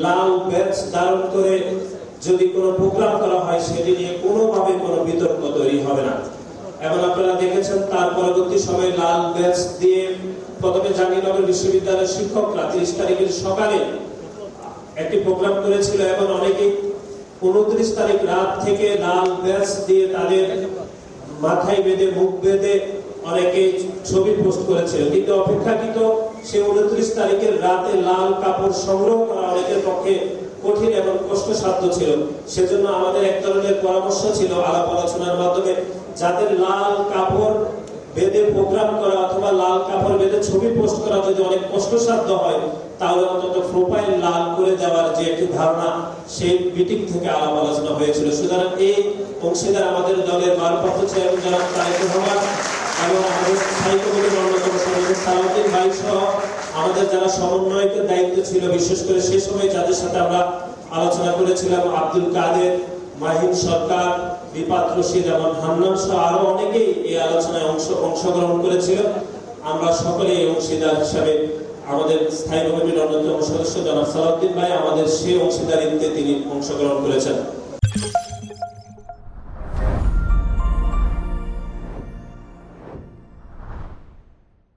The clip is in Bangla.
লাল ব্যাচ ধারণ করে যদি কোনো প্রোগ্রাম করা হয় সেটি নিয়ে কোনোভাবে কোনো বিতর্ক তৈরি হবে না। এবং আপনারা দেখেছেন তার পরবর্তী সময়ে লাল ব্যাচ দিয়ে প্রথমে জাহাঙ্গীরনগর বিশ্ববিদ্যালয়ের শিক্ষকরা 30 তারিখের সকালে একটি প্রোগ্রাম করেছিল এবং অনেকেই 29 তারিখ রাত থেকে লাল ব্যাচ দিয়ে তাদের মাথায় বেঁধে মুখ বেঁধে অনেকে ছবি পোস্ট করেছিল, কিন্তু অপেক্ষাকৃত সে 29 তারিখের রাতে লাল কাপড় সংগ্রহ করা অনেকের পক্ষে কঠিন এবং কষ্টসাধ্য ছিল। সেজন্য আমাদের এক ধরনের পরামর্শ ছিল আলাপ আলোচনার মাধ্যমে, যাদের লাল কাপড় বেঁধে প্রোগ্রাম করা অথবা লাল কাপড় বেঁধে ছবি পোস্ট করা যদি অনেক কষ্টসাধ্য হয়, তাহলে অন্তত প্রোফাইল লাল করে দেওয়ার যে একটি ধারণা, সেই মিটিং থেকে আলাপ আলোচনা হয়েছিল। সুতরাং এই অংশীদার আমাদের দলের ভারপ্রাপ্ত চেয়ারম্যান জনাব তারেক রহমান এবং আমাদের স্থায়ী কমিটির অন্যতম সদস্য সালাউদ্দিন ভাই সহ আমাদের যারা সমন্বয়কের দায়িত্ব ছিল, বিশেষ করে সে সময় যাদের সাথে আমরা আলোচনা করেছিলাম, আব্দুল কাদের, মাহিম সরকার, বিপাত রশিদ এবং হান্নান সহ আরো অনেকেই এই আলোচনায় অংশগ্রহণ করেছিল। আমরা সকলে এই অংশীদার হিসাবে আমাদের স্থায়ী কমিটির অন্যতম সদস্য জনাব সালাউদ্দিন ভাই আমাদের সেই অংশীদারিত্বে তিনি অংশগ্রহণ করেছেন।